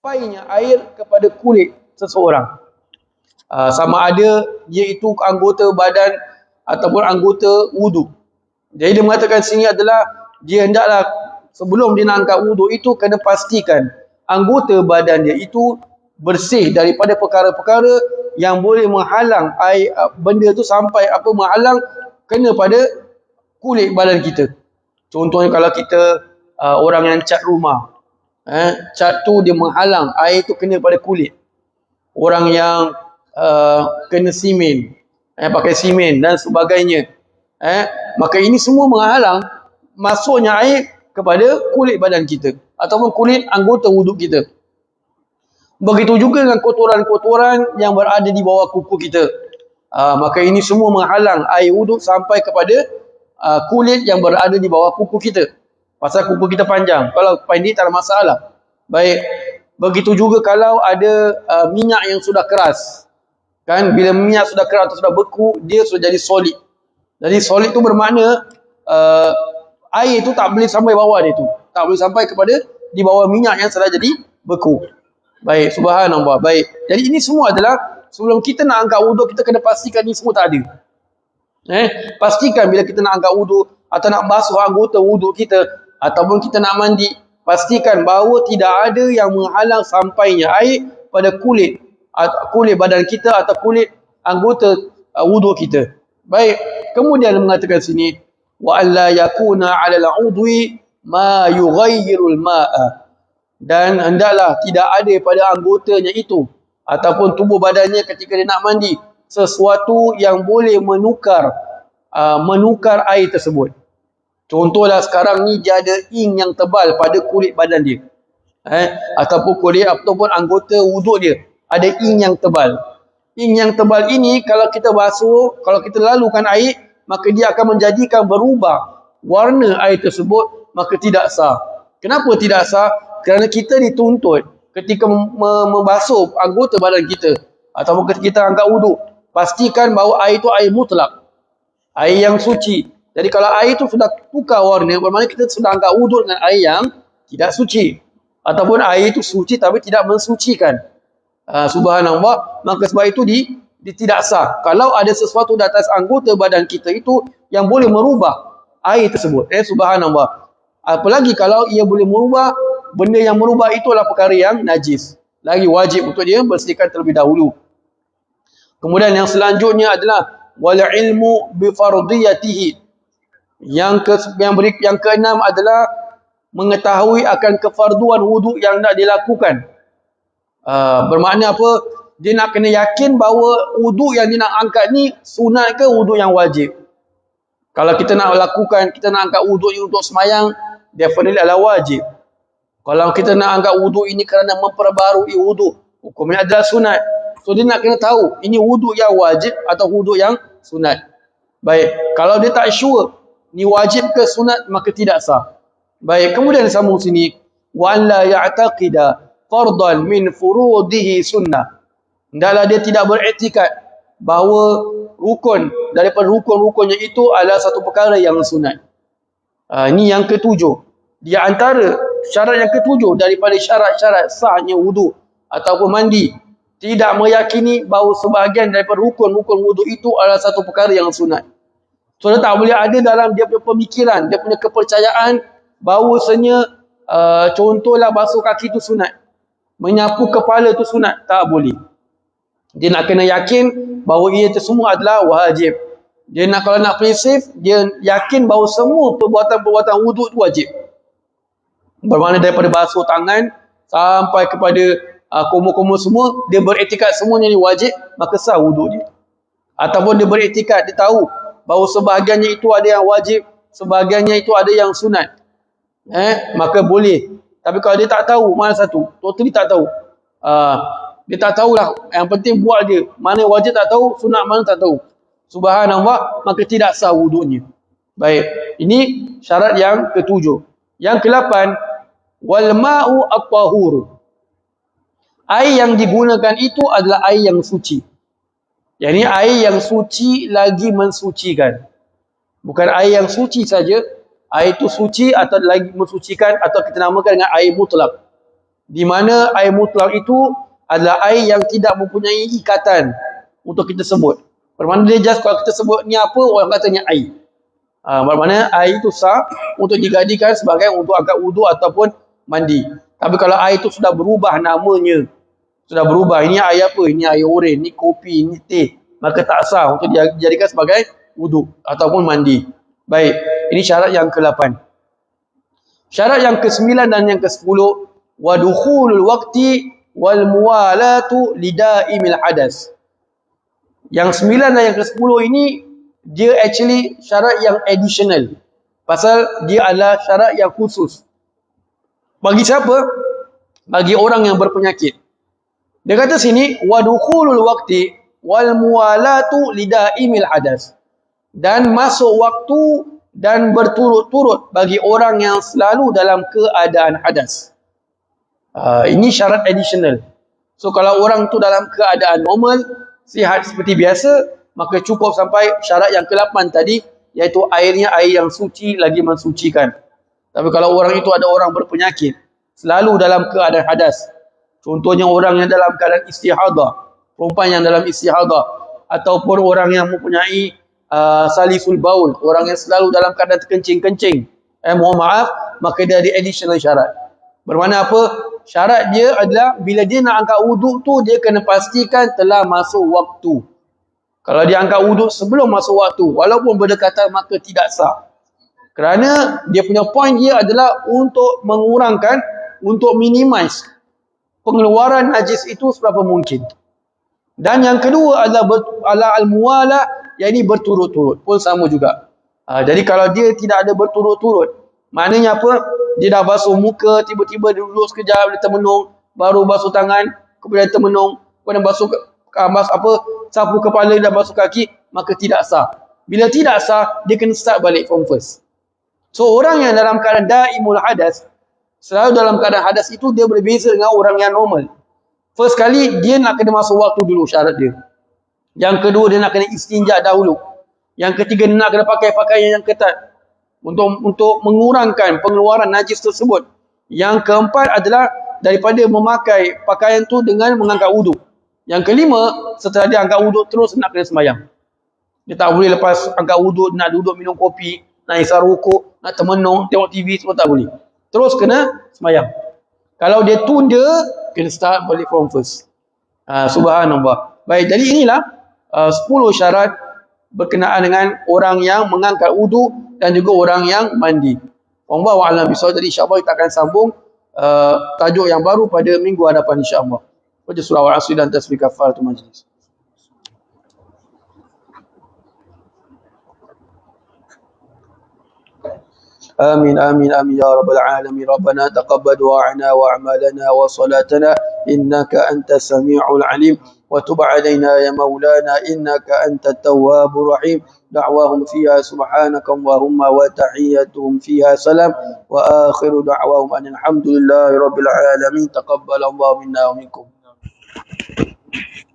sampainya air kepada kulit seseorang. Sama ada dia itu anggota badan ataupun anggota wudu. Jadi dia mengatakan sini adalah dia hendaklah sebelum dia nak angkat wudu itu kena pastikan anggota badan dia itu bersih daripada perkara-perkara yang boleh menghalang air, benda tu sampai menghalang kena pada kulit badan kita. Contohnya kalau kita orang yang cat rumah, cat tu dia menghalang air tu kena pada kulit. Orang yang kena simen, pakai simen dan sebagainya, maka ini semua menghalang masuknya air kepada kulit badan kita ataupun kulit anggota wuduk kita. Begitu juga dengan kotoran-kotoran yang berada di bawah kuku kita, maka ini semua menghalang air wuduk sampai kepada kulit yang berada di bawah kuku kita. Pasal kuku kita panjang, kalau pendek tak ada masalah. Baik, begitu juga kalau ada minyak yang sudah keras, kan, bila minyak sudah keras atau sudah beku, dia sudah jadi solid. Jadi solid tu bermakna air tu tak boleh sampai bawah dia tu, tak boleh sampai kepada di bawah minyak yang sudah jadi beku. Baik, subhanallah. Baik, jadi ini semua adalah sebelum kita nak angkat wuduk, kita kena pastikan ini semua tak ada. Pastikan bila kita nak angkat wuduk atau nak basuh anggota wuduk kita ataupun kita nak mandi, pastikan bahawa tidak ada yang menghalang sampainya air pada kulit badan kita atau kulit anggota wuduk kita. Baik, kemudian mengatakan sini wa alla yakuna 'ala al-'udwi ma yughayyirul ma'a, dan hendaklah tidak ada pada anggotanya itu ataupun tubuh badannya ketika dia nak mandi sesuatu yang boleh menukar air tersebut. Contohlah sekarang ni dia ada ink yang tebal pada kulit badan dia, ataupun anggota wuduk dia ada ink yang tebal. Ink yang tebal ini kalau kita basuh, kalau kita lalukan air, maka dia akan menjadikan berubah warna air tersebut, maka tidak sah. Kenapa tidak sah? Kerana kita dituntut ketika membasuh anggota badan kita ataupun ketika kita angkat wuduk, pastikan bahawa air itu air mutlak, air yang suci. Jadi kalau air itu sudah tukar warna, bermakna kita sudah angkat wuduk dengan air yang tidak suci, ataupun air itu suci tapi tidak mensucikan. Subhanallah, maka sebab itu tidak sah kalau ada sesuatu di atas anggota badan kita itu yang boleh merubah air tersebut. Subhanallah. Apalagi kalau ia boleh merubah, benda yang merubah itu adalah perkara yang najis, lagi wajib untuk dia bersihkan terlebih dahulu. Kemudian yang selanjutnya adalah wal ilmu bi fardiyatihi. Yang keenam adalah mengetahui akan kefarduan wuduk yang nak dilakukan. Bermakna apa? Dia nak kena yakin bahawa wuduk yang dia nak angkat ni sunat ke wuduk yang wajib. Kalau kita nak lakukan, kita nak angkat wuduk ni untuk semayang, definitely adalah wajib. Kalau kita nak angkat wuduk ini kerana memperbarui wuduk, hukumnya adalah sunat. So dia nak kena tahu ini wuduk yang wajib atau wuduk yang sunat. Baik, kalau dia tak sure ni wajib ke sunat, maka tidak sah. Baik, kemudian sambung sini wa la ya'taqida fardan min furudihi sunnah. Hendaklah dia tidak beriktikad bahawa rukun daripada rukun-rukunnya itu adalah satu perkara yang sunat. Ini yang ketujuh. Di antara syarat yang ketujuh daripada syarat-syarat sahnya wuduk ataupun mandi, tidak meyakini bahawa sebahagian daripada rukun-rukun wuduk itu adalah satu perkara yang sunat. So dia tak boleh ada dalam dia punya pemikiran, dia punya kepercayaan bahawasanya contohlah basuh kaki itu sunat, menyapu kepala itu sunat. Tak boleh. Dia nak kena yakin bahawa ia itu semua adalah wajib. Dia nak, kalau nak play safe, dia yakin bahawa semua perbuatan-perbuatan wuduk itu wajib. Bermakna daripada basuh tangan sampai kepada kumur-kumur semua, dia beriktikad semuanya ini wajib, maka sah wuduk dia. Ataupun dia beriktikad, dia tahu bahawa sebahagiannya itu ada yang wajib, sebahagiannya itu ada yang sunat, maka boleh. Tapi kalau dia tak tahu mana satu, totally tak tahu, dia tak tahulah, yang penting buat dia, mana wajib tak tahu, sunat mana tak tahu, subhanallah, maka tidak sah wuduknya. Baik, ini syarat yang ketujuh. Yang ke-8, wal ma'u at-tahur. Air yang digunakan itu adalah air yang suci. Yang ini air yang suci lagi mensucikan. Bukan air yang suci saja, air itu suci atau lagi mensucikan, atau kita namakan dengan air mutlak. Di mana air mutlak itu adalah air yang tidak mempunyai ikatan untuk kita sebut. Bermakna dia just kalau kita sebut ni apa, orang katanya air. Bermakna air itu sah untuk digadikan sebagai untuk angkat wuduk ataupun mandi. Tapi kalau air itu sudah berubah namanya, sudah berubah, ini air apa? Ini air oren, ini kopi, ini teh, maka tak sah untuk dijadikan sebagai wuduk ataupun mandi. Baik, ini syarat yang ke-8. Syarat yang ke-9 dan yang ke-10, wa dukhulul waqti wal muwalatu lidaimil hadas. Yang 9 dan yang ke-10 ini dia actually syarat yang additional. Pasal dia adalah syarat yang khusus. Bagi siapa? Bagi orang yang berpenyakit. Dia kata sini wa dukhulul waqti wal muwalatu lidaimil hadas. Dan masuk waktu dan berturut-turut bagi orang yang selalu dalam keadaan hadas. Ini syarat additional. So kalau orang tu dalam keadaan normal, sihat seperti biasa, maka cukup sampai syarat yang ke-8 tadi, iaitu airnya air yang suci lagi mensucikan. Tapi kalau orang itu ada orang berpenyakit, selalu dalam keadaan hadas, contohnya orang yang dalam keadaan istihadah, perempuan yang dalam istihadah, ataupun orang yang mempunyai salisul baul, orang yang selalu dalam keadaan terkencing-kencing, mohon maaf, maka dia ada additional syarat. Bermakna apa? Syarat dia adalah bila dia nak angkat wuduk tu, dia kena pastikan telah masuk waktu. Kalau dia angkat wuduk sebelum masuk waktu, walaupun berdekatan, maka tidak sah. Kerana dia punya point dia adalah untuk mengurangkan, untuk minimize pengeluaran najis itu seberapa mungkin. Dan yang kedua adalah al-muwala, yang ini berturut-turut, pun sama juga. Jadi kalau dia tidak ada berturut-turut, maknanya apa? Dia dah basuh muka, tiba-tiba dia duduk sekejap, dia termenung, baru basuh tangan, kemudian termenung, kemudian basuh sapu kepala dan basuh kaki, maka tidak sah. Bila tidak sah, dia kena start balik from first. So orang yang dalam keadaan daimul hadas, selalu dalam keadaan hadas itu, dia berbeza dengan orang yang normal. First kali, dia nak kena masuk waktu dulu syarat dia. Yang kedua, dia nak kena istinja dahulu. Yang ketiga, dia nak kena pakai pakaian yang ketat untuk mengurangkan pengeluaran najis tersebut. Yang keempat adalah daripada memakai pakaian tu dengan mengangkat wuduk. Yang kelima, setelah dia angkat wuduk terus nak kena sembahyang. Dia tak boleh lepas angkat wuduk nak duduk minum kopi, nak isar rukuk, nak termenung, tengok TV, semua tak boleh. Terus kena sembahyang. Kalau dia tunda, kena start balik from first. Subhanallah. Baik, jadi inilah 10 syarat berkenaan dengan orang yang mengangkat wuduk dan juga orang yang mandi. Wallahu a'lam bishawab. Jadi insya-Allah kita akan sambung tajuk yang baru pada minggu hadapan insya-Allah. Baca surah Al-Asr dan tasbih kafaratul majlis. آمين آمين آمين يا رب العالمين. ربنا تقبل دعاءنا وأعمالنا وصلاتنا إنك أنت السميع العليم وتب علينا يا مولانا إنك أنت التواب الرحيم. دعواهم فيها سبحانك اللهم وتحيتهم فيها سلام وآخر دعواهم أن الحمد لله رب العالمين. تقبل الله منا ومنكم.